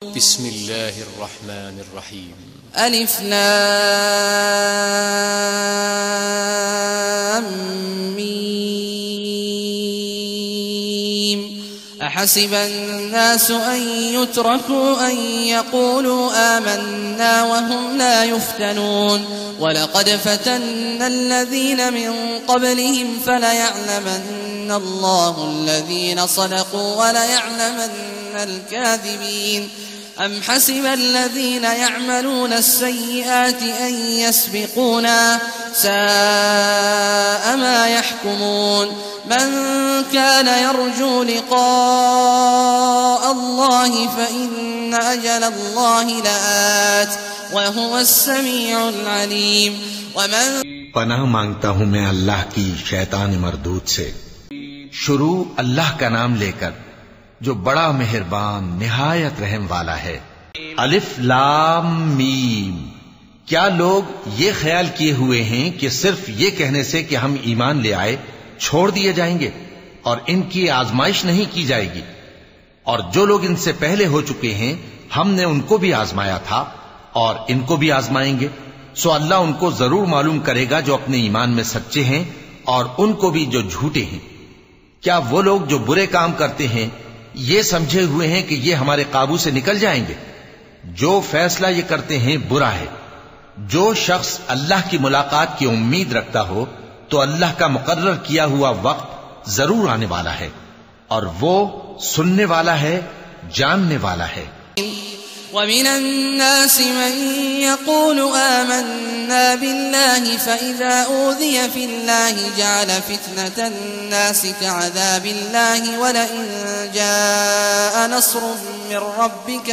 बिस्मिल्लाहिर्रहमानिर्रहीम। अलिफ लाम मीम। अहसिबन नासु अन युत्रकू अन यक़ूलू आमन्ना वहुम ला युफ्तनून वलक़द फतन्ना अल्लज़ीन मिन क़ब्लिहिम फलयअलमन्ना अल्लाहु अल्लज़ीन सदक़ू वलयअलमन्ना अल-काज़िबीन। أم حسب الذين يعملون السيئات أن يسبقونا ساء ما يحكمون من كان يرجو لقاء الله فإن أجل الله لآت وهو السميع العليم ومن पनाह मांगता हूँ मैं अल्लाह की शैतान मरदूद से। शुरू अल्लाह का नाम लेकर जो बड़ा मेहरबान निहायत रहम वाला है। अलिफ लाम मीम। क्या लोग ये ख्याल किए हुए हैं कि सिर्फ ये कहने से कि हम ईमान ले आए छोड़ दिए जाएंगे और इनकी आजमाइश नहीं की जाएगी? और जो लोग इनसे पहले हो चुके हैं हमने उनको भी आजमाया था और इनको भी आजमाएंगे। सो अल्लाह उनको जरूर मालूम करेगा जो अपने ईमान में सच्चे हैं और उनको भी जो झूठे हैं। क्या वो लोग जो बुरे काम करते हैं ये समझे हुए हैं कि ये हमारे काबू से निकल जाएंगे? जो फैसला ये करते हैं बुरा है। जो शख्स अल्लाह की मुलाकात की उम्मीद रखता हो तो अल्लाह का मुकर्रर किया हुआ वक्त जरूर आने वाला है और वो सुनने वाला है, जानने वाला है। وَمِنَ النَّاسِ مَن يَقُولُ آمَنَّا بِاللَّهِ فَإِذَا أُوذِيَ فِي اللَّهِ جَعَلَ فِتْنَةَ النَّاسِ كَعَذَابِ اللَّهِ وَلَئِن جَاءَ نَصْرٌ مِّن رَّبِّكَ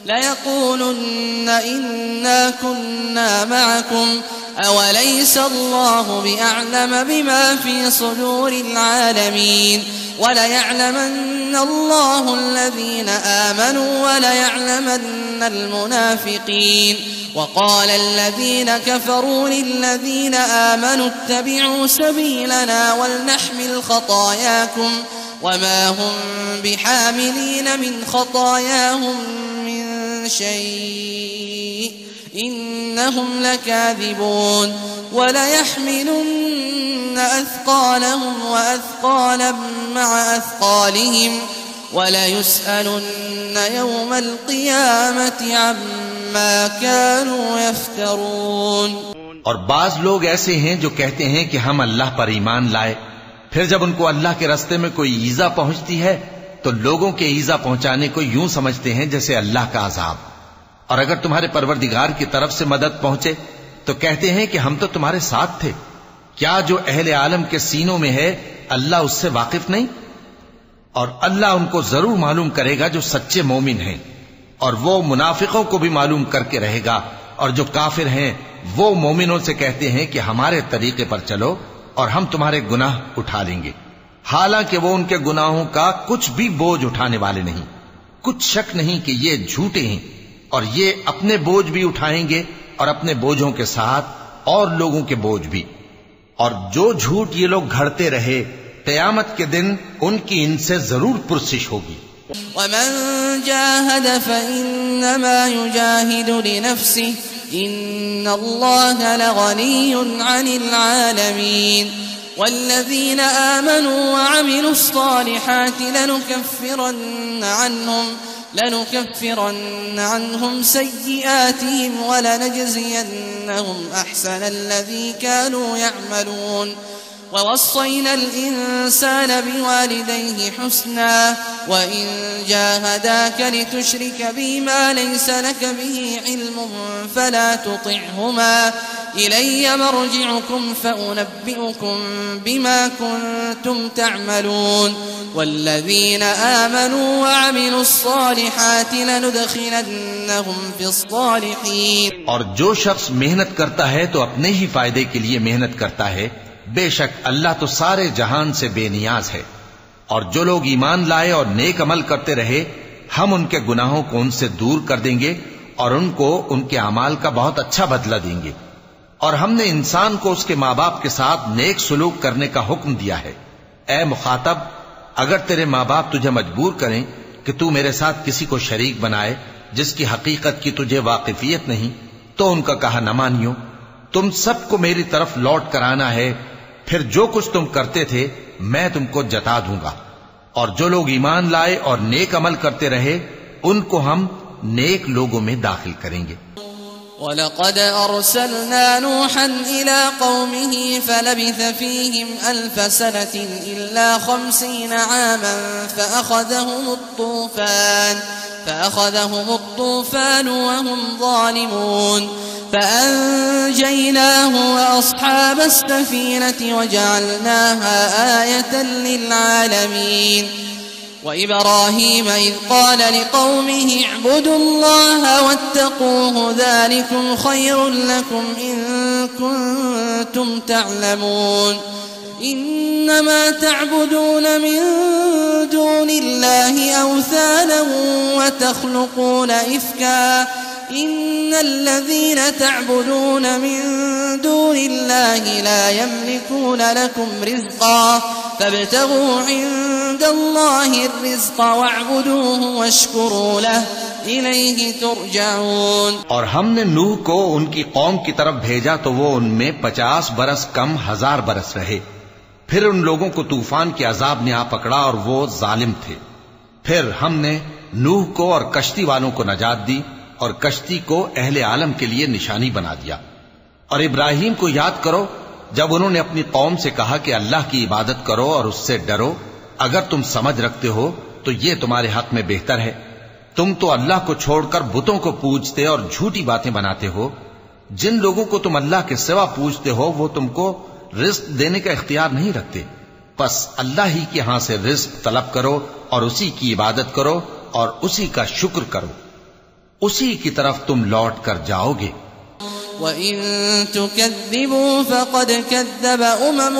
لَيَقُولُنَّ إِنَّا كُنَّا مَعَكُمْ أَوَلَيْسَ اللَّهُ بِأَعْلَمَ بِمَا فِي صُدُورِ الْعَالَمِينَ وَلَيَعْلَمَنَّ اللَّهُ الَّذِينَ آمَنُوا وَلَيَعْلَمَنَّ الْمُنَافِقِينَ وَقَالَ الَّذِينَ كَفَرُوا لِلَّذِينَ آمَنُوا اتَّبِعُوا سَبِيلَنَا وَلْنَحْمِلْ خَطَايَاكُمْ وَمَا هُمْ بِحَامِلِينَ مِنْ خَطَايَاهُمْ مِنْ شَيْءٍ إِنَّهُمْ لَكَاذِبُونَ وَلَيَحْمِلُنَّ أَثْقَالَهُمْ وَأَثْقَالًا مَعَ أَثْقَالِهِمْ وَلَيُسْأَلُنَّ يَوْمَ الْقِيَامَةِ عَمَّا كَانُوا يَفْتَرُونَ। और बाज लोग ऐसे हैं जो कहते हैं कि हम अल्लाह पर ईमान लाए, फिर जब उनको अल्लाह के रास्ते में कोई ईजा पहुंचती है तो लोगों के ईजा पहुंचाने को यूं समझते हैं जैसे अल्लाह का अजाब। और अगर तुम्हारे परवरदिगार की तरफ से मदद पहुंचे तो कहते हैं कि हम तो तुम्हारे साथ थे। क्या जो अहले आलम के सीनों में है अल्लाह उससे वाकिफ नहीं? और अल्लाह उनको जरूर मालूम करेगा जो सच्चे मोमिन हैं, और वो मुनाफिकों को भी मालूम करके रहेगा। और जो काफिर हैं वो मोमिनों से कहते हैं कि हमारे तरीके पर चलो और हम तुम्हारे गुनाह उठा लेंगे, हालांकि वो उनके गुनाहों का कुछ भी बोझ उठाने वाले नहीं। कुछ शक नहीं कि ये झूठे हैं और ये अपने बोझ भी उठाएंगे और अपने बोझों के साथ और लोगों के बोझ भी। और जो झूठ ये लोग घड़ते रहे क़यामत के दिन उनकी इनसे जरूर पुरसिश होगी। वमन जाहद फइन्नमा युजाहिदु लिनफ्सिहि इन्नल्लाह लगनिय्युन अनिल आलमीन वल्लज़ीन आमनू वअमिलुस्सालिहाति لنكفرن عنهم سيئاتهم ولنجزينهم أحسن الذي كانوا يعملون ووصينا الإنسان بوالديه حسنا وإن جاهداك لتشرك بي ما ليس لك به علم فلا تطعهما إلي مرجعكم فأنبئكم بما كنتم تعملون والذين آمنوا وعملوا الصالحات لندخلنهم في الصالحين। और जो शख्स मेहनत करता है तो अपने ही फायदे के लिए मेहनत करता है। बेशक अल्लाह तो सारे जहान से बेनियाज है। और जो लोग ईमान लाए और नेक अमल करते रहे हम उनके गुनाहों को उनसे दूर कर देंगे और उनको उनके अमाल का बहुत अच्छा बदला देंगे। और हमने इंसान को उसके माँ बाप के साथ नेक सुलूक करने का हुक्म दिया है। ए मुखातब, अगर तेरे माँ बाप तुझे मजबूर करें कि तू मेरे साथ किसी को शरीक बनाए जिसकी हकीकत की तुझे वाकिफियत नहीं, तो उनका कहा न मानियो। तुम सबको मेरी तरफ लौट कर आना है, फिर जो कुछ तुम करते थे मैं तुमको जता दूंगा। और जो लोग ईमान लाए और नेक अमल करते रहे उनको हम नेक लोगों में दाखिल करेंगे। वलक़द अर्सलना नूहन इला क़ौमिही फलबिथ फ़ीहिम अल्फ़ सनतिन इल्ला 50 आमन फ़अख़ज़हुमुत्तूफ़ान वहुम ज़ालिमून फ़अन्जयनाहु वअस्हाबस्सफ़ीनति वजअलनाहा आयतन लिल्आलमीन। वइब्राहीम इज़ क़ाल लिक़ौमिहि इअ्बुदु ल्लाह वत्तक़ूहु ज़ालिकुम ख़ैरुन लकुम इन कुन्तुम तअलमून। इन्नमा तअबुदून मिन दूनिल्लाहि औसाना वतख़्लुक़ून इफ़्का इन्नल्लज़ीन तअबुदून मिन दूनिल्लाहि ला यमलिकून लकुम रिज़्क़ा फब्तगू इंदल्लाहि रिज़्क़ वअबुदूहु वश्कुरू लहु इलैहि तुरजऊन। और हमने नूह को उनकी कौम की तरफ भेजा तो वो उनमें 50 बरस कम 1000 बरस रहे। फिर उन लोगों को तूफान के अजाब ने आ पकड़ा और वो जालिम थे। फिर हमने नूह को और कश्ती वालों को नजात दी और कश्ती को अहले आलम के लिए निशानी बना दिया। और इब्राहिम को याद करो जब उन्होंने अपनी कौम से कहा कि अल्लाह की इबादत करो और उससे डरो, अगर तुम समझ रखते हो तो ये तुम्हारे हक में बेहतर है। तुम तो अल्लाह को छोड़कर बुतों को पूजते और झूठी बातें बनाते हो। जिन लोगों को तुम अल्लाह के सिवा पूजते हो वो तुमको रिज़्क़ देने का इख्तियार नहीं रखते। बस अल्लाह ही के यहां से रिज़्क़ तलब करो और उसी की इबादत करो और उसी का शुक्र करो, उसी की तरफ तुम लौट कर जाओगे। वइन तुकज़्ज़िबू फ़क़द कज़्ज़ब उमम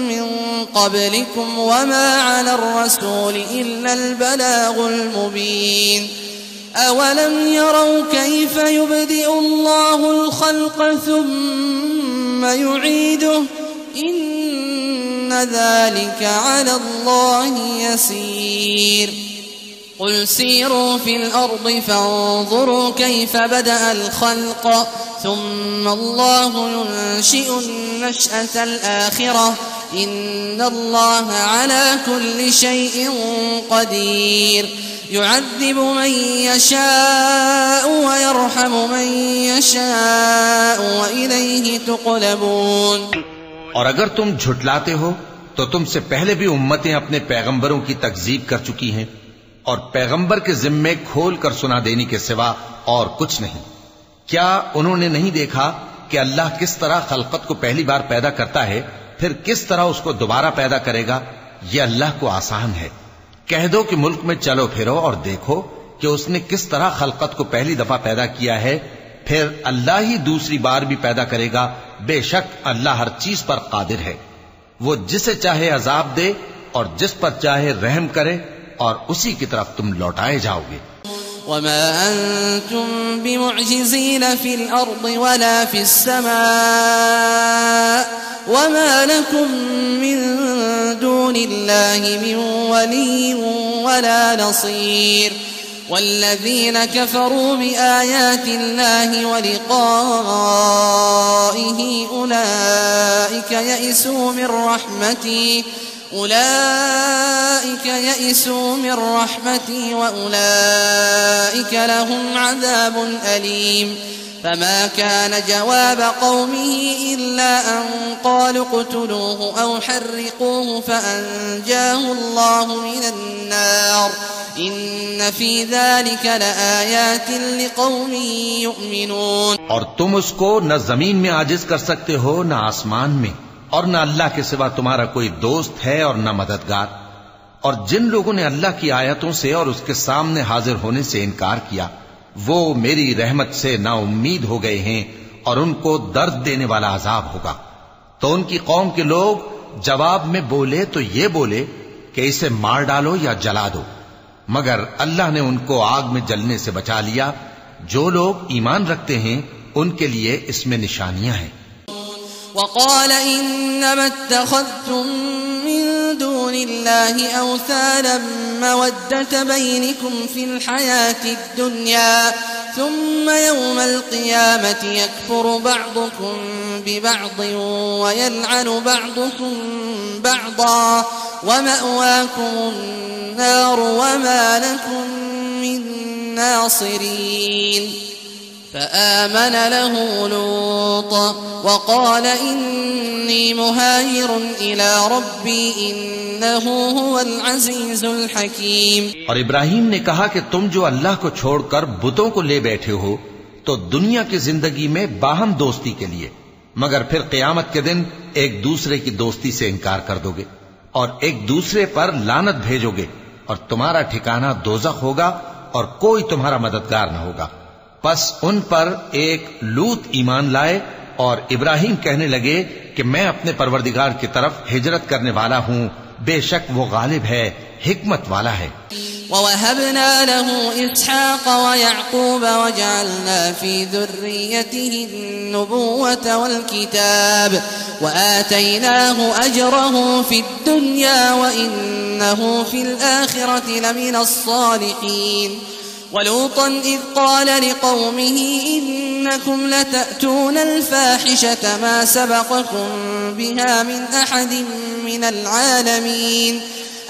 मिन क़ब्लिकुम वमा अला अर्रसूल इल्ला अल-बलागुल मुबीन। अवलम यरौ कैफ़ युबदिउ अल्लाहुल ख़ल्क़ थुम्मा युईदुहु इन्न ज़ालिका अला अल्लाहि यसीर। क़ुल सीरू फ़िल अर्ज़ि फ़न्ज़ुरू कैफ़ बदअल ख़ल्क़ थुम्मा अल्लाहु युनशिउ नश्अतल आखिरह इन्नल्लाह अला कुल्लि शैइन क़दीर। युअज़्ज़िबु मन यशाअ व यरहमु मन यशाअ व इलैहि तुक़लबून। और अगर तुम झुटलाते हो तो तुमसे पहले भी उम्मतें अपने पैगंबरों की तकज़ीब कर चुकी हैं और पैगंबर के जिम्मे खोल कर सुना देने के सिवा और कुछ नहीं। क्या उन्होंने नहीं देखा कि अल्लाह किस तरह खलकत को पहली बार पैदा करता है, फिर किस तरह उसको दोबारा पैदा करेगा? यह अल्लाह को आसान है। कह दो कि मुल्क में चलो फिरो और देखो कि उसने किस तरह खलकत को पहली दफा पैदा किया है, फिर अल्लाह ही दूसरी बार भी पैदा करेगा। बेशक अल्लाह हर चीज पर कादिर है। वो जिसे चाहे अजाब दे और जिस पर चाहे रहम करे और उसी की तरफ तुम लौटाए जाओगे। वमा अंतुम बिमुअजिज़ीन फिल अर्ज़ि वला फिस समा वमा लकुम मिन दूनिल्लाहि मिन वलिय्यिन वला नसीर। वल्लज़ीन कफ़रू बिआयातिल्लाहि व लिक़ाइहि उलाइका यइसू मिन रहमती व उलाइका लहुम अज़ाबुन अलीम। फमा कान जवाब कौमिही इल्ला अन क़ालू क़्तुलूहु औ हर्रिक़ूहु फ़अन्जाहु अल्लाहु मिनन नार इन्न फ़ी ज़ालिका लआयातिन लिक़ौमिन युमिनून। और तुम उसको न जमीन में आजिज कर सकते हो न आसमान में, और न अल्लाह के सिवा तुम्हारा कोई दोस्त है और न मददगार। और जिन लोगों ने अल्लाह की आयतों से और उसके सामने हाजिर होने से इनकार किया वो मेरी रहमत से ना उम्मीद हो गए हैं और उनको दर्द देने वाला अजाब होगा। तो उनकी कौम के लोग जवाब में बोले तो ये बोले कि इसे मार डालो या जला दो, मगर अल्लाह ने उनको आग में जलने से बचा लिया। जो लोग ईमान रखते हैं उनके लिए इसमें निशानियां हैं। वक़ाल इन्नमा इत्तख़ज़्तुम मिन दूनिल्लाहि औसानम मवद्दत बैनिकुम फिल हयातिद दुनिया सुम्मा यौमल क़ियामति यकफुरु बअदुकुम बिबअदिन व यलअनु बअदुकुम बअदा व मअवाकुमुन नार व मा लकुम मिन नासिरीन فآمن له لوط وقال إني مهاجر إلى ربي إنه هو العزيز الحكيم। और इब्राहिम ने कहा कि तुम जो अल्लाह को छोड़कर बुतों को ले बैठे हो तो दुनिया की जिंदगी में बाहम दोस्ती के लिए, मगर फिर क़यामत के दिन एक दूसरे की दोस्ती से इनकार कर दोगे और एक दूसरे पर लानत भेजोगे और तुम्हारा ठिकाना दोज़ख होगा और कोई तुम्हारा मददगार न होगा। बस उन पर एक लूत ईमान लाए और इब्राहिम कहने लगे कि मैं अपने परवरदिगार की तरफ हिजरत करने वाला हूँ, बेशक वो गालिब है, हिकमत वाला है। ववहबना लहू इसहाक़ व यअक़ूब वजअलना फी ज़ुर्रियतिही अन्नुबुव्वत वल किताब व आतैनाहु अजरहु फिद दुन्या व इन्नहु फिल आखिरति लमिनस सालिहीन। वलूतन इज़ क़ाल लिक़ौमिही इन्नकुम लतअतून अल-फ़ाहिशत मा सबक़कुम बिहा मिन अहदिन मिनल आलमीन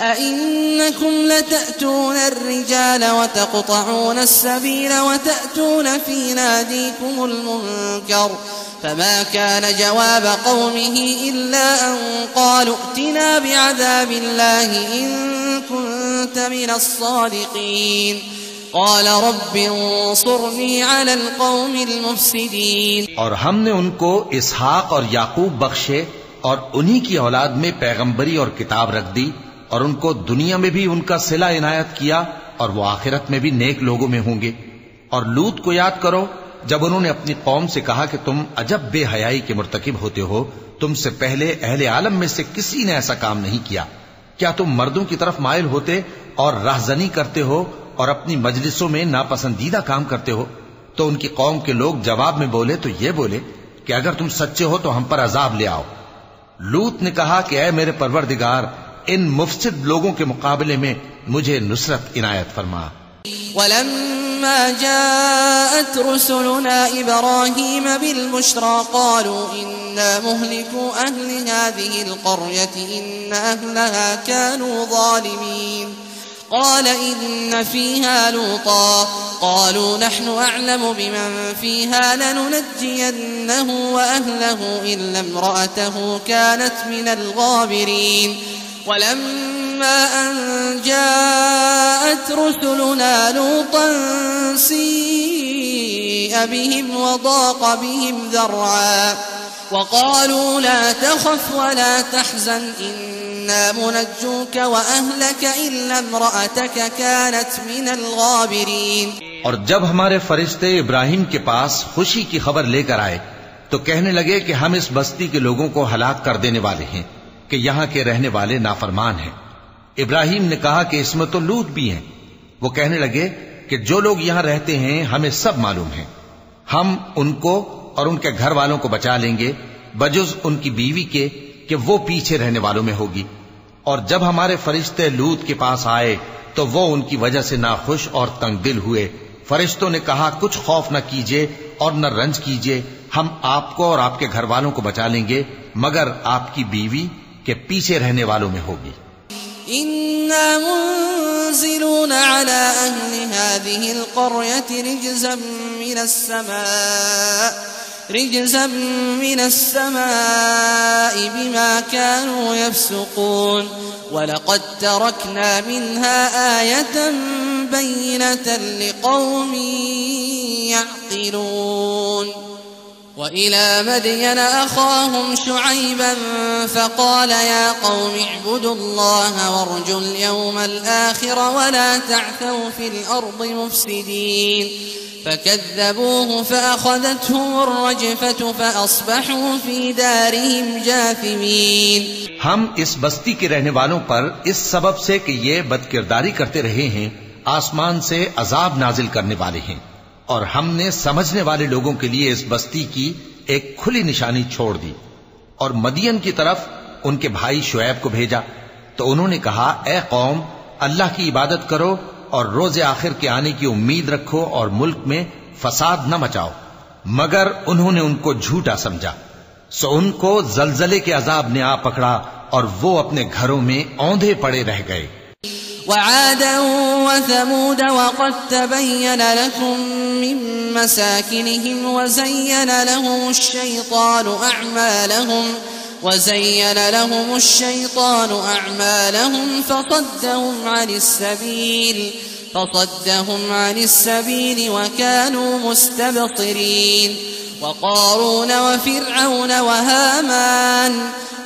अइन्नकुम लतअतून अर्रिजाल वतक़तऊन अस्सबील वतअतून फ़ी नादीकुमुल मुनकर फमा कान जवाब क़ौमिही इल्ला अन क़ालू अ'तिना बिअज़ाबिल्लाहि इन कुन्त मिनस सादिक़ीन क़ाल रब्बि अंसुरनी अलल क़ौमिल मुफ़्सिदीन। और हमने उनको इसहाक और याकूब बख्शे और उन्हीं की औलाद में पैगंबरी और किताब रख दी और उनको दुनिया में भी उनका सिला इनायत किया और वो आखिरत में भी नेक लोगों में होंगे। और लूत को याद करो जब उन्होंने अपनी कौम से कहा कि तुम अजब बेहयाई के मुर्तकिब होते हो, तुमसे पहले अहले आलम में से किसी ने ऐसा काम नहीं किया। क्या तुम मर्दों की तरफ माइल होते और राहजनी करते हो और अपनी मजलिसों में नापसंदीदा काम करते हो? तो उनकी कौम के लोग जवाब में बोले तो ये बोले कि अगर तुम सच्चे हो तो हम पर अजाब ले आओ। लूत ने कहा कि ऐ मेरे परवरदिगार, इन मुफसिद लोगों के मुकाबले में मुझे नुसरत इनायत फरमा। वलम्मा जाअत रुसुलुना इब्राहीम बिल-बुश्रा क़ालू इन्ना मुहलिकू अहलि हाज़िहिल क़र्यति इन्न अहलहा कानू ज़ालिमीन क़ाल इन्न फ़ीहा लूता क़ालू नहनु अअलमु बिमन फ़ीहा लनुनज्जियन्नहु व अहलहु इल्ला इम्रअतहु कानत मिनल ग़ाबिरीन। वलम्मा अन जाअत रुसुलुना लूतन सीअ बिहिम वज़ाक़ बिहिम ज़रअा वक़ालू ला तख़फ़ वला तहज़न इन्ना मुनज्जूक व अहलक इल्ला इम्रअतक कानत मिनल ग़ाबिरीन। और जब हमारे फरिश्ते इब्राहिम के पास खुशी की खबर लेकर आए तो कहने लगे कि हम इस बस्ती के लोगों को हलाक कर देने वाले हैं कि यहाँ के रहने वाले नाफरमान हैं। इब्राहिम ने कहा कि इसमें तो लूत भी हैं। वो कहने लगे कि जो लोग यहाँ रहते हैं हमें सब मालूम है, हम उनको और उनके घर वालों को बचा लेंगे बजुज़ उनकी बीवी के कि वो पीछे रहने वालों में होगी। और जब हमारे फरिश्ते लूत के पास आए तो वो उनकी वजह से नाखुश और तंगदिल हुए। फरिश्तों ने कहा कुछ खौफ न कीजिए और न रंज कीजिए, हम आपको और आपके घर वालों को बचा लेंगे मगर आपकी बीवी के पीछे रहने वालों में होगी। इन्ना मुनज़िलून अला अहलि हाज़िहिल क़र्यति रिजज़म मिनस समाइ बिमा कानू यफ़्सुक़ून वलक़द तरकना मिन्हा आयतन बय्यिनतन लिक़ौमिन यअक़िलून। वइला मदयन अख़ाहुम शुअय्बन फ़क़ाल या क़ौमि इअ्बुदुल्लाह वरजुल यौमल आख़िर वला तअ्थौ फ़िल अर्दि मुफ़्सिदीन फ़कज़्ज़बूहु फ़अख़ज़तहुम अर्रजफ़तु फ़अस्बहू फ़ी दारिहिम जाथिमीन। हम इस बस्ती के रहने वालों पर इस सबब से कि ये बदकिरदारी करते रहे हैं आसमान से अजाब नाजिल करने वाले हैं और हमने समझने वाले लोगों के लिए इस बस्ती की एक खुली निशानी छोड़ दी। और मदियन की तरफ उनके भाई शुएब को भेजा। तो उन्होंने कहा, ए कौम, अल्लाह की इबादत करो और रोजे आखिर के आने की उम्मीद रखो और मुल्क में फसाद न मचाओ। मगर उन्होंने उनको झूठा समझा, सो उनको जलजले के अजाब ने आ पकड़ा और वो अपने घरों में औंधे पड़े रह गए। वआदन वसमूद वक़द तबय्यन लकुम मिन मसाकिनिहिम वज़य्यन लहुमुश शैतानु अअमालहुम फसद्दहुम अनिस सबील वकानू मुस्तबसिरीन। वक़ारून वफ़िरऔन वहामान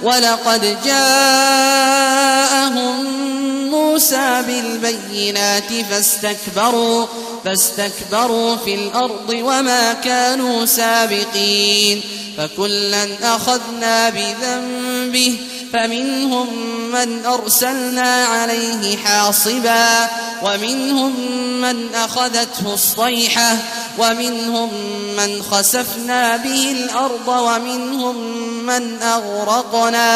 वलक़द जाअहुम मूसा बिलबय्यिनाति फस्तकबरू फिल अर्दि वमा कानू साबिक़ीन। फकुल्लन अख़ज़ना बिज़न्बिहि फमिनहुम मन अरसलना अलैहि हासिबा वमिनहुम मन अख़ज़तहु अस्सैहा वमिनहुम मन खसफना बिहिल अर्द वमिनहुम मन अग़रक़ना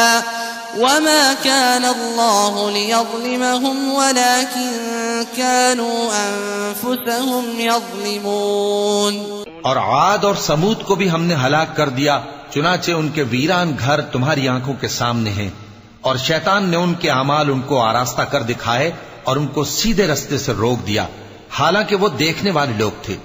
वमा कान अल्लाहु लियज़लिमहुम वलाकिन कानू अनफुसहुम यज़लिमून। और आद और समूद को भी हमने हलाक कर दिया, चुनाचे उनके वीरान घर तुम्हारी आंखों के सामने हैं, और शैतान ने उनके अमाल उनको आरास्ता कर दिखाए और उनको सीधे रास्ते से रोक दिया, हालांकि वो देखने वाले लोग थे।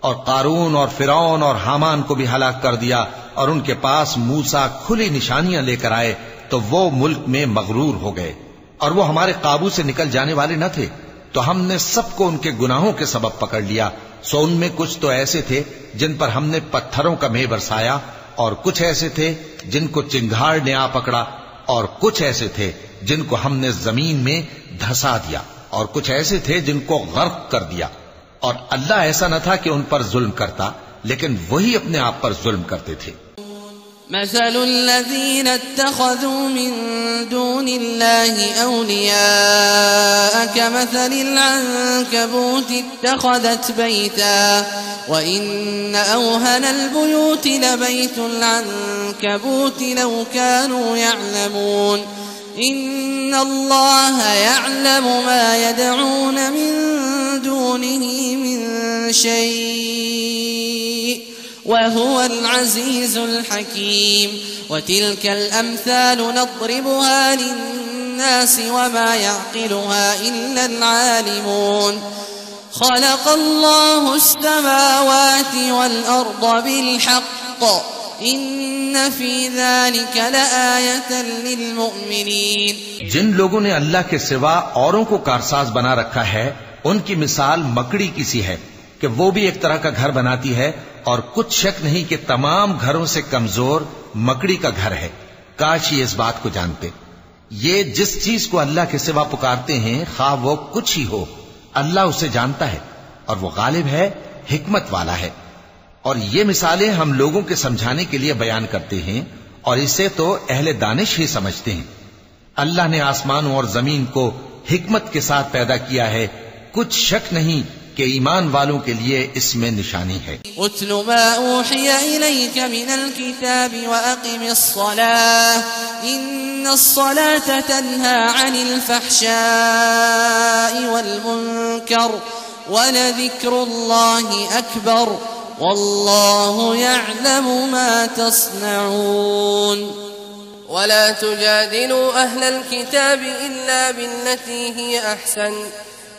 और कारून और फिरौन और हामान को भी हलाक कर दिया, और उनके पास मूसा खुली निशानियां लेकर आए तो वो मुल्क में मगरूर हो गए, और वो हमारे काबू से निकल जाने वाले न थे। तो हमने सबको उनके गुनाहों के सबब पकड़ लिया। सो उनमें कुछ तो ऐसे थे जिन पर हमने पत्थरों का मेह बरसाया, और कुछ ऐसे थे जिनको चिंगार ने आ पकड़ा, और कुछ ऐसे थे जिनको हमने जमीन में धंसा दिया, और कुछ ऐसे थे जिनको गर्क कर दिया। और अल्लाह ऐसा न था कि उन पर जुल्म करता, लेकिन वही अपने आप पर जुल्म करते थे। मसलुल्लज़ीना इत्तख़ज़ू मिन दूनिल्लाहि औलिया कमसलिल अन्कबूति इत्तख़ज़त बैता व इन्न औहनल बुयूति लबैतुल अन्कबूति लौ कानू यअलमून। इन्नल्लाह यअलमु मा यदऊन मिन दूनिही मिन शै वहुवल अज़ीज़ुल हकीम। वतिल्कल अम्सालु नज़रिबुहा लिन्नासि वमा यअक़िलुहा इल्लल आलिमून। ख़लक़ल्लाहुस समावाति वल अर्द बिलहक़्क़ इन्न फ़ी ज़ालिक लआयतन लिलमुमिनीन। जिन लोगों ने अल्लाह के सिवा औरों को कारसाज बना रखा है, उनकी मिसाल मकड़ी की सी है कि वो भी एक तरह का घर बनाती है, और कुछ शक नहीं कि तमाम घरों से कमजोर मकड़ी का घर है। काश ये इस बात को जानते। ये जिस चीज को अल्लाह के सिवा पुकारते हैं, खा वो कुछ ही हो, अल्लाह उसे जानता है और वो गालिब है, हिकमत वाला है। और ये मिसालें हम लोगों के समझाने के लिए बयान करते हैं, और इसे तो अहले दानिश ही समझते हैं। अल्लाह ने आसमानों और जमीन को हिकमत के साथ पैदा किया है, कुछ शक नहीं कि ईमान वालों के लिए इसमें निशानी है। उतलु मा ऊहिया इलैका मिनल किताबि व अक़िमिस सलाह इन्नस सलाता तन्हा अनिल फ़हशाइ वल मुनकर व लज़िक्रुल्लाहि अकबर वल्लाहु यअलमु मा तस्नऊन। वला तुजादिलू अहलल किताबि इल्ला बिल्लती हिय अहसन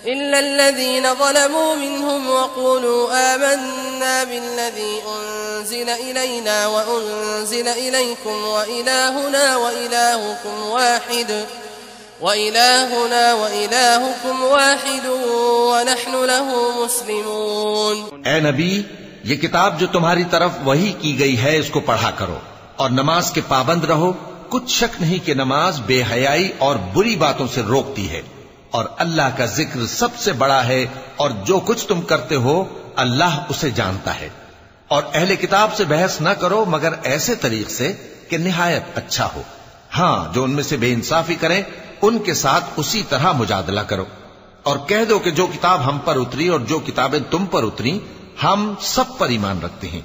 إلا الذين ظلموا منهم وقولوا آمنا بالذي أنزل إلينا وأنزل إليكم وإلهنا وإلهكم واحد ونحن له مسلمون। ए नबी, ये किताब जो तुम्हारी तरफ वही की गई है, इसको पढ़ा करो और नमाज के पाबंद रहो। कुछ शक नहीं कि नमाज बेहयाई और बुरी बातों से रोकती है, और अल्लाह का जिक्र सबसे बड़ा है, और जो कुछ तुम करते हो अल्लाह उसे जानता है। और अहले किताब से बहस न करो मगर ऐसे तरीके से कि निहायत अच्छा हो। हां, जो उनमें से बेइंसाफी करें उनके साथ उसी तरह मुजादला करो, और कह दो कि जो किताब हम पर उतरी और जो किताबें तुम पर उतरी, हम सब पर ईमान रखते हैं,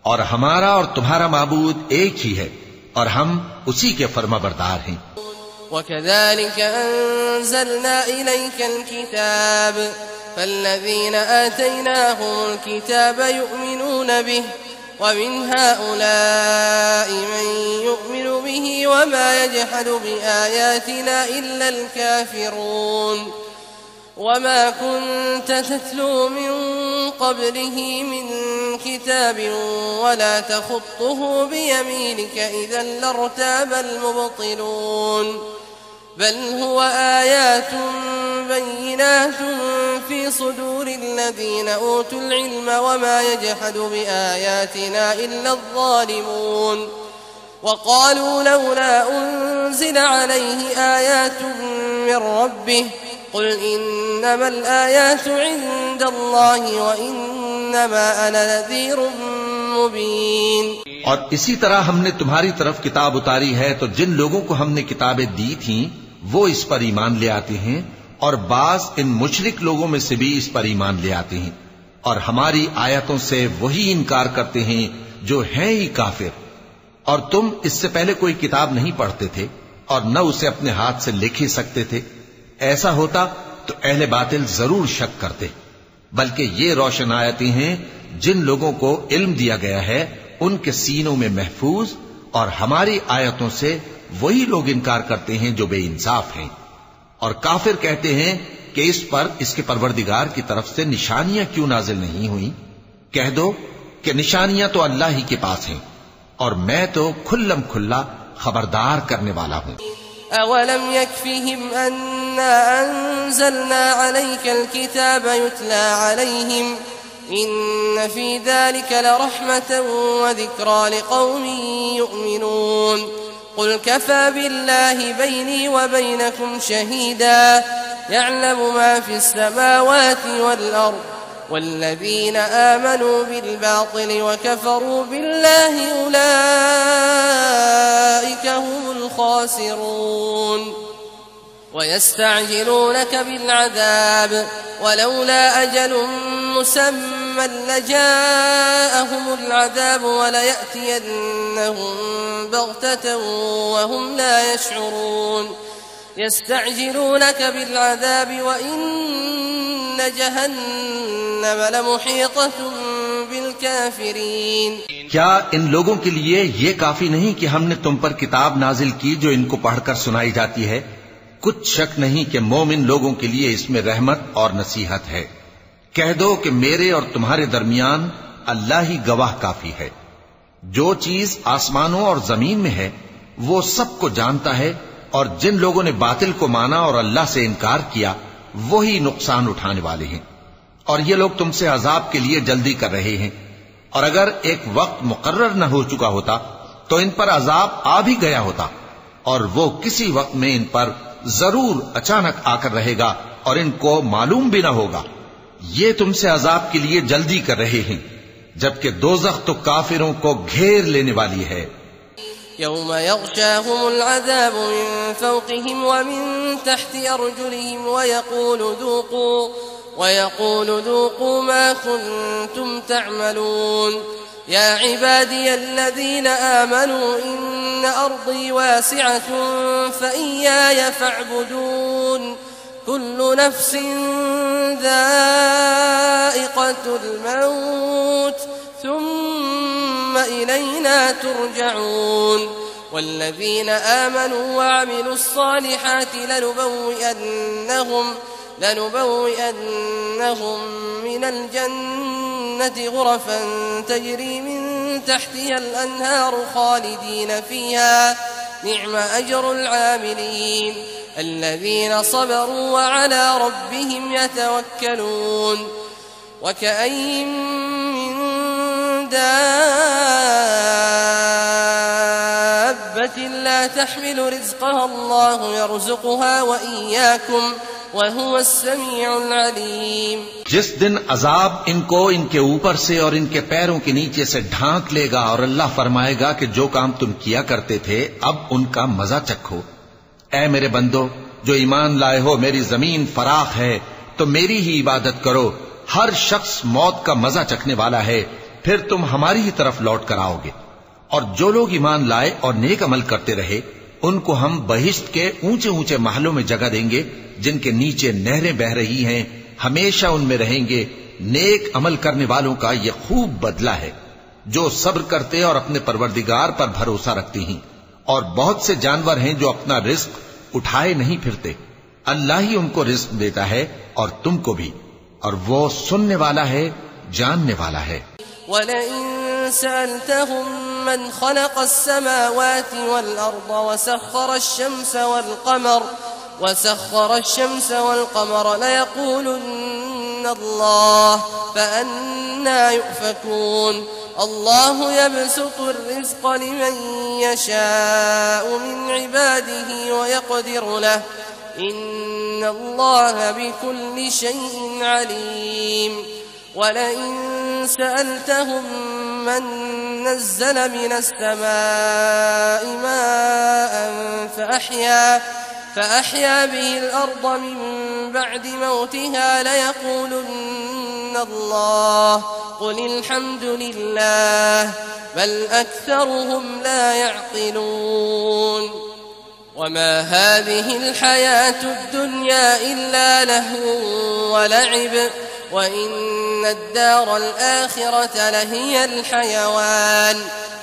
और हमारा और तुम्हारा माबूद एक ही है, और हम उसी के फर्माबरदार हैं। وكذلك أنزلنا إليك الكتاب فالذين آتيناهم الكتاب يؤمنون به ومن هؤلاء من يؤمن به وما يجحد بآياتنا إلا الكافرون وما كنت تتلو من قبله من كتاب ولا تخطه بيمينك إذا لارتاب المبطلون بل هو آيات بينات في صدور الذين أوتوا العلم وما يجحد بآياتنا إلا الظالمون وقالوا لولا أنزل عليه آيات من ربه قل إنما الآيات عند الله وإنما أنا نذير मुबीन। और इसी तरह हमने तुम्हारी तरफ किताब उतारी है तो जिन लोगों को हमने किताबें दी थीं वो इस पर ईमान ले आते हैं और बाज इन मुशरिक लोगों में से भी इस पर ईमान ले आते हैं और हमारी आयतों से वही इनकार करते हैं जो हैं ही काफिर। और तुम इससे पहले कोई किताब नहीं पढ़ते थे और न उसे अपने हाथ से लिख ही सकते थे। ऐसा होता तो अहले बातिल जरूर शक करते, बल्कि ये रोशन आयतें हैं जिन लोगों को इल्म दिया गया है उनके सीनों में महफूज, और हमारी आयतों से वही लोग इनकार करते हैं जो बेइंसाफ हैं। और काफिर कहते हैं कि इस पर इसके परवरदिगार की तरफ से निशानियां क्यों नाजिल नहीं हुई। कह दो कि निशानियां तो अल्लाह ही के पास हैं और मैं तो खुल्लम खुल्ला खबरदार करने वाला हूं। अवलम यकफिहिम अन्ना अंज़लना अलैकल किताब युतला अलैहिम इन्न फी ज़ालिका लरहमतन व ज़िक्रा लिक़ौमिन युमिनून क़ुल कफ़ा बिल्लाहि बैनी व बैनकुम शहीदा यअलमु मा फ़िस्समावाति वल अर्ज़ वल्लज़ीना आमनू बिल्बातिल व कफ़रू बिल्लाहि उलाइका हुमुल ख़ासिरून वयस्तअजिलूनक बिल्अज़ाब वलौला अजलुन मुसम्मन लजाअहुमुल अज़ाब वलयअतियन्नहुम बग़ततन वहुम ला यशዑरून यस्तअजिलूनक बिल्अज़ाब वइन्न जहन्नम लमुहीततुन बिलकाफिरीन। क्या इन लोगों के लिए ये काफी नहीं कि हमने तुम पर किताब नाजिल की जो इनको पढ़कर सुनाई जाती है? कुछ शक नहीं कि मोमिन लोगों के लिए इसमें रहमत और नसीहत है। कह दो कि मेरे और तुम्हारे दरमियान अल्लाह ही गवाह काफी है। जो चीज आसमानों और जमीन में है वो सबको जानता है, और जिन लोगों ने बातिल को माना और अल्लाह से इनकार किया वही नुकसान उठाने वाले हैं। और ये लोग तुमसे अजाब के लिए जल्दी कर रहे हैं, और अगर एक वक्त मुकर्रर न हो चुका होता तो इन पर अजाब आ भी गया होता, और वो किसी वक्त में इन पर जरूर अचानक आकर रहेगा और इनको मालूम भी ना होगा। ये तुमसे अजाब के लिए जल्दी कर रहे हैं, जबकि दोज़ख तो काफिरों को घेर लेने वाली है। यौम यग़शाहुमुल अज़ाबु मिन फ़ौक़िहिम व मिन तहति अर्जुलिहिम वयक़ूलु ذूक़ू मा कुन्तुम तअमलून या इबादिय अल्लज़ीना आमनू इन्न अर्ज़ी वासिअतुन फ़इय्याय फ़अबुदून कुल्लु नफ़्सिन ज़ाइक़तुल मौत ثم إلينا ترجعون والذين آمنوا وعملوا الصالحات لنبوئنهم من الجنة غرفا تجري من تحتها الأنهار خالدين فيها نعم أجر العاملين الذين صبروا وعلى ربهم يتوكلون وكأين من دابة لا تحمل رزقها الله يرزقها وإياكم वहुव अस्समीउल अलीम। जिस दिन अजाब इनको इनके ऊपर से और इनके पैरों के नीचे से ढांक लेगा और अल्लाह फरमाएगा कि जो काम तुम किया करते थे अब उनका मजा चखो। ऐ मेरे बंदो जो ईमान लाए हो, मेरी जमीन फराख है तो मेरी ही इबादत करो। हर शख्स मौत का मजा चखने वाला है, फिर तुम हमारी ही तरफ लौट कर आओगे। और जो लोग ईमान लाए और नेक अमल करते रहे उनको हम बहिश्त के ऊंचे ऊंचे महलों में जगह देंगे, जिनके नीचे नहरें बह रही हैं, हमेशा उनमें रहेंगे। नेक अमल करने वालों का ये खूब बदला है, जो सब्र करते और अपने परवरदिगार पर भरोसा रखते हैं। और बहुत से जानवर हैं जो अपना रिस्क उठाए नहीं फिरते, अल्लाह ही उनको रिस्क देता है और तुमको भी, और वो सुनने वाला है, जानने वाला है। वलइन सअल्तहुम मन खलक़ अस्समावाति वल अर्द वसख्खर अश-शम्स वल क़मर लयक़ूलुन्न अल्लाह फ़अन्ना युफ़कून। अल्लाहु यबसुतु अर्रिज़्क़ लिमन यशाअु मिन इबादिही व यक़दिरु लहु इन्नल्लाह बिकुल्लि शैइन अलीम। वलइन सअल्तहुम मन नज़्ज़ल मिनस समाइ माअन فأحيا به الأرض من بعد موتها ليقولن الله قل الحمد لله بل أكثرهم لا يعقلون। وما هذه الحياة الدنيا إلا لهو ولعب وإن الدار الآخرة لهي الحيوان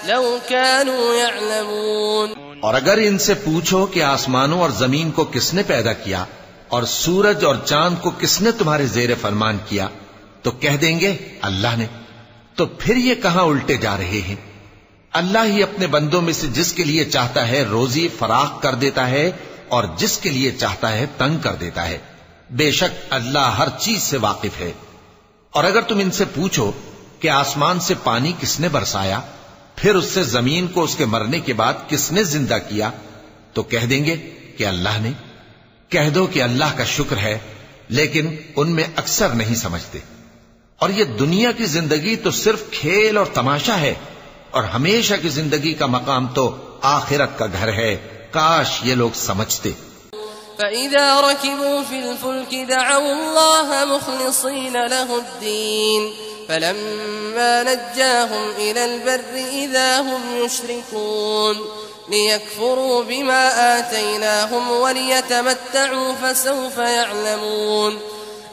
لو كانوا يعلمون। और अगर इनसे पूछो कि आसमानों और जमीन को किसने पैदा किया और सूरज और चांद को किसने तुम्हारे जेर फरमान किया, तो कह देंगे अल्लाह ने। तो फिर ये कहां उल्टे जा रहे हैं। अल्लाह ही अपने बंदों में से जिसके लिए चाहता है रोजी फराख कर देता है और जिसके लिए चाहता है तंग कर देता है। बेशक अल्लाह हर चीज से वाकिफ है। और अगर तुम इनसे पूछो कि आसमान से पानी किसने बरसाया, फिर उससे जमीन को उसके मरने के बाद किसने जिंदा किया, तो कह देंगे कि अल्लाह ने। कह दो कि अल्लाह का शुक्र है, लेकिन उनमें अक्सर नहीं समझते। और ये दुनिया की जिंदगी तो सिर्फ खेल और तमाशा है, और हमेशा की जिंदगी का मकाम तो आखिरत का घर है। काश ये लोग समझते। فإذا ركبوا في الفلك دعوا الله مخلصين له الدين فلما نجاهم إلى البر إذا هم يشركون ليكفروا بما آتيناهم وليتمتعوا فسوف يعلمون।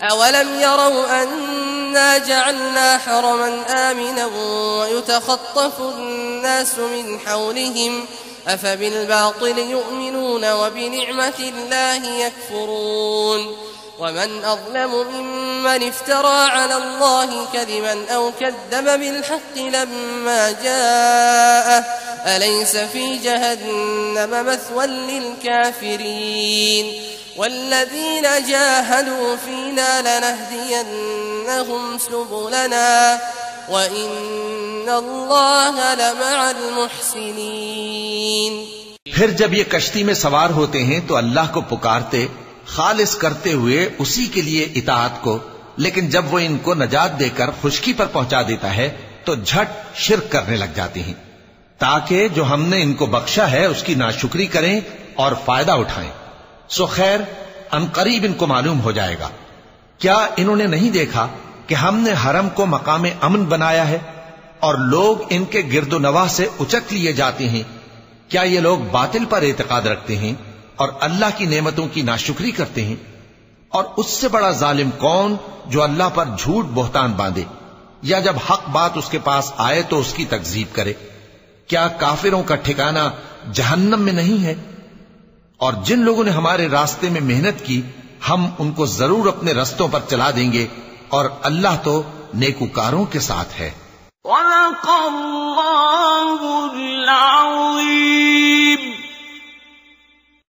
أولم يروا أنا جعلنا حرما آمنا ويتخطف الناس من حولهم أفبالباطل يؤمنون وبنعمة الله يكفرون। ومن أظلم ممن افترى على الله كذبا أو كذب بالحق لما جاءه أليس في جهنم مثوى للكافرين والذين جاهدوا فينا لنهدينهم سبلنا وإن الله لمع المحسنين। फिर जब ये कश्ती में सवार होते हैं तो अल्लाह को पुकारते, खालिस करते हुए उसी के लिए इताअत को, लेकिन जब वो इनको नजात देकर खुशकी पर पहुंचा देता है तो झट शिर्क करने लग जाते हैं, ताकि जो हमने इनको बख्शा है उसकी नाशुक्री करें और फायदा उठाएं। सो खैर अनकरीब इनको मालूम हो जाएगा। क्या इन्होंने नहीं देखा कि हमने हरम को मकाम अमन बनाया है और लोग इनके गिरदो नवाह से उचक लिए जाते हैं? क्या ये लोग बातिल पर एतकाद रखते हैं और अल्लाह की नेमतों की नाशुक्री करते हैं? और उससे बड़ा जालिम कौन जो अल्लाह पर झूठ बोहतान बांधे या जब हक बात उसके पास आए तो उसकी तकजीब करे। क्या काफिरों का ठिकाना जहन्नम में नहीं है? और जिन लोगों ने हमारे रास्ते में मेहनत की हम उनको जरूर अपने रस्तों पर चला देंगे, और अल्लाह तो नेकूकारों के साथ है।